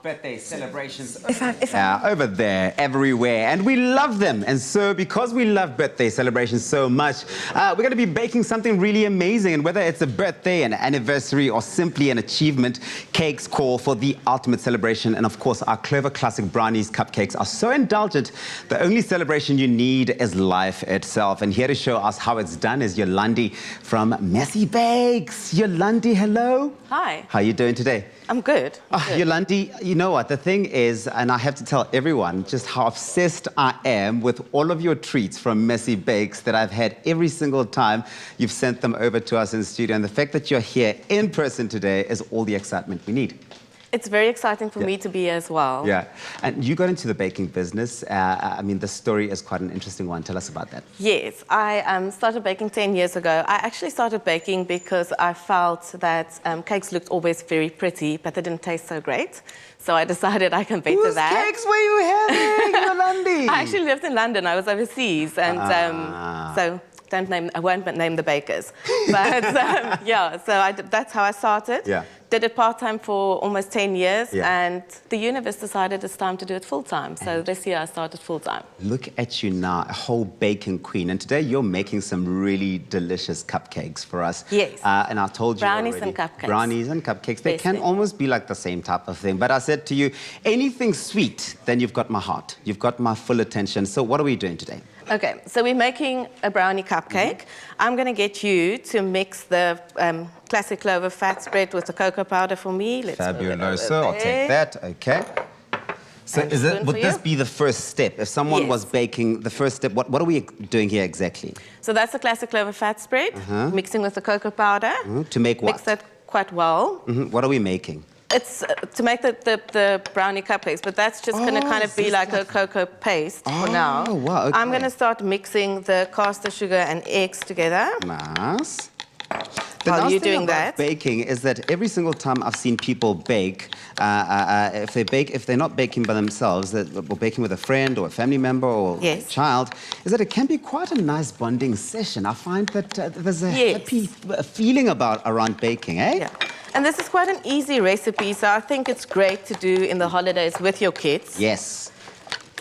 Birthday celebrations. Over there, everywhere. And we love them. And so because we love birthday celebrations so much, we're going to be baking something really amazing. And whether it's a birthday, an anniversary, or simply an achievement, cakes call for the ultimate celebration. And of course, our Clover Classic Brownies cupcakes are so indulgent. The only celebration you need is life itself. And here to show us how it's done is Yolandi from Messy Bakes. Yolandi, hello. Hi. How are you doing today? I'm good. Yolandi, you know what? The thing is, and I have to tell everyone just how obsessed I am with all of your treats from Messy Bakes that I've had every single time you've sent them over to us in the studio. And the fact that you're here in person today is all the excitement we need. It's very exciting for me to be here as well. Yeah. And you got into the baking business. I mean, the story is quite an interesting one. Tell us about that. Yes. I started baking 10 years ago. I actually started baking because I felt that cakes looked always very pretty, but they didn't taste so great. So I decided I can better that. Whose cakes were you having, Yolandi? I actually lived in London. I was overseas. And so I won't name the bakers. But yeah, so that's how I started. Yeah. Did it part-time for almost 10 years, yeah. And the universe decided it's time to do it full-time. So this year I started full-time. Look at you now, a whole baking queen. And today you're making some really delicious cupcakes for us. Yes. And I told you Brownies already, and cupcakes. Brownies and cupcakes. They can almost be like the same type of thing. But I said to you, anything sweet, then you've got my heart. You've got my full attention. So what are we doing today? Okay, so we're making a brownie cupcake. I'm going to get you to mix the classic clover fat spread with the cocoa powder for me. Fabulous. I'll take that. Okay. So would this be the first step? If someone was baking, the first step, what are we doing here exactly? So that's the classic clover fat spread, mixing with the cocoa powder. To make what? Mix that quite well. What are we making? It's to make the brownie cupcakes, but that's just going to kind of be like a cocoa paste for now. Oh, wow, okay. I'm going to start mixing the caster sugar and eggs together. Nice. While you're doing that, baking is that every single time I've seen people bake, if they're not baking by themselves, or baking with a friend or a family member or a child, is that it can be quite a nice bonding session. I find that there's a happy feeling around baking, eh? Yeah. And this is quite an easy recipe, so I think it's great to do in the holidays with your kids. Yes.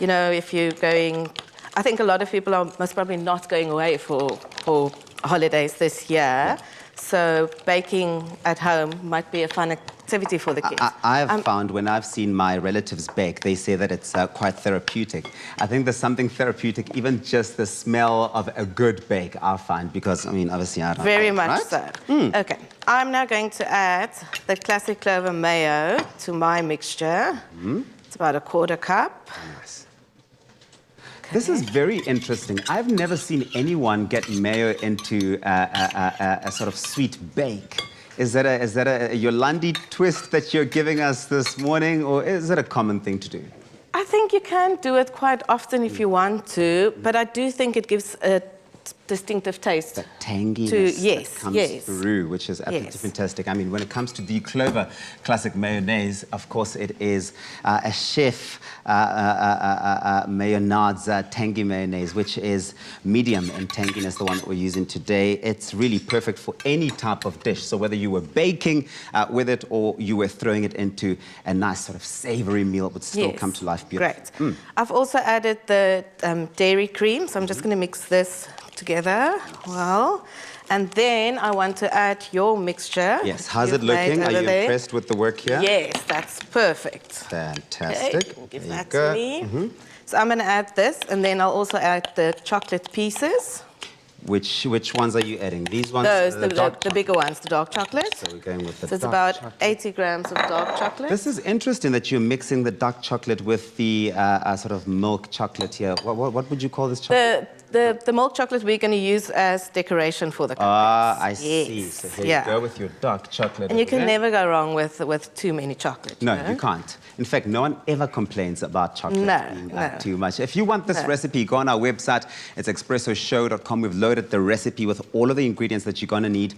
You know, if you're going, I think a lot of people are most probably not going away for holidays this year. So baking at home might be a fun activity for the kids. I've found when I've seen my relatives bake, they say that it's quite therapeutic. I think there's something therapeutic, even just the smell of a good bake, I find, because, I mean, obviously I don't Very much so. Okay, I'm now going to add the classic clover mayo to my mixture. It's about a quarter cup. Nice. This is very interesting. I've never seen anyone get mayo into a sort of sweet bake. Is that a Yolandi twist that you're giving us this morning, or is it a common thing to do? I think you can do it quite often if you want to, but I do think it gives a distinctive taste. That tanginess that comes through, which is absolutely fantastic. I mean, when it comes to the Clover Classic Mayonnaise, of course, it is a chef Mayonnaise tangy mayonnaise, which is medium in tanginess, the one that we're using today. It's really perfect for any type of dish. So whether you were baking with it or you were throwing it into a nice sort of savory meal, it would still come to life beautifully. Great. I've also added the dairy cream, so I'm just going to mix this together well, and then I want to add your mixture. Yes, how's it looking? Are you impressed with the work here? Yes, that's perfect. Fantastic. Okay, give that to me. So I'm going to add this, and then I'll also add the chocolate pieces. Which ones are you adding? These ones? Those, the bigger ones, the dark chocolate. So we're going with the So it's dark about chocolate. 80 grams of dark chocolate. This is interesting that you're mixing the dark chocolate with the sort of milk chocolate here. What would you call this chocolate? The milk chocolate we're going to use as decoration for the cupcakes. I see. So here you go with your dark chocolate. And you can never go wrong with too many chocolate. No, you can't. In fact, no one ever complains about chocolate being too much. If you want this recipe, go on our website. It's expressoshow.com. We've loaded the recipe with all of the ingredients that you're going to need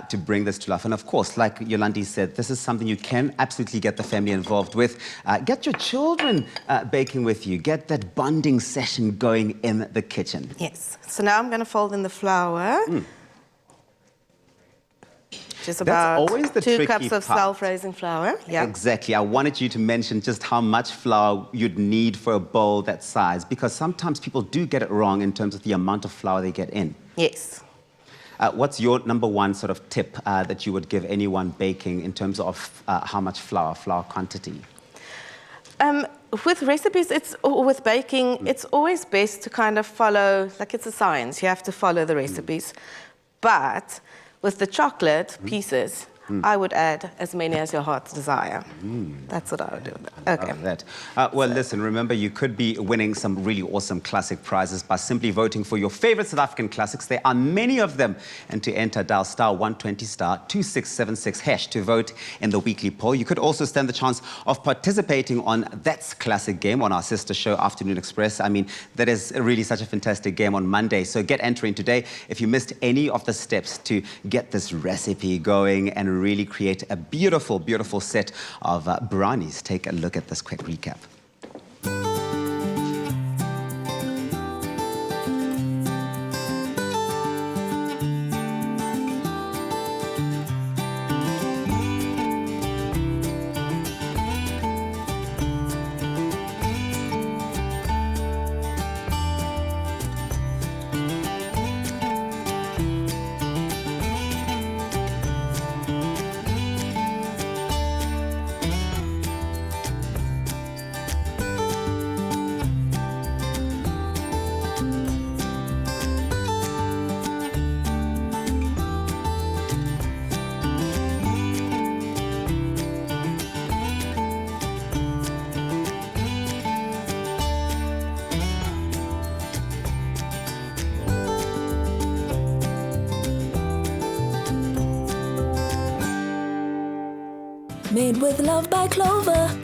to bring this to life. And of course, like Yolandi said, this is something you can absolutely get the family involved with. Get your children baking with you. Get that bonding session going in the kitchen. Yes. So now I'm going to fold in the flour. which is about always the 2 tricky cups of part. self-raising flour. Yeah. Exactly. I wanted you to mention just how much flour you'd need for a bowl that size, because sometimes people do get it wrong in terms of the amount of flour they get in. Yes. What's your number one sort of tip that you would give anyone baking in terms of how much flour quantity? With recipes, or with baking, it's always best to kind of follow, like it's a science, you have to follow the recipes. But with the chocolate pieces, I would add as many as your heart's desire. That's what I would do. Okay. That. Well, listen, remember, you could be winning some really awesome classic prizes by simply voting for your favorite South African classics. There are many of them. And to enter, dial *120 *2676# to vote in the weekly poll. You could also stand the chance of participating on That's Classic Game on our sister show, Afternoon Express. I mean, that is really such a fantastic game on Monday. So get entering today. If you missed any of the steps to get this recipe going and really create a beautiful, beautiful set of brownies, take a look at this quick recap. Made with love by Clover.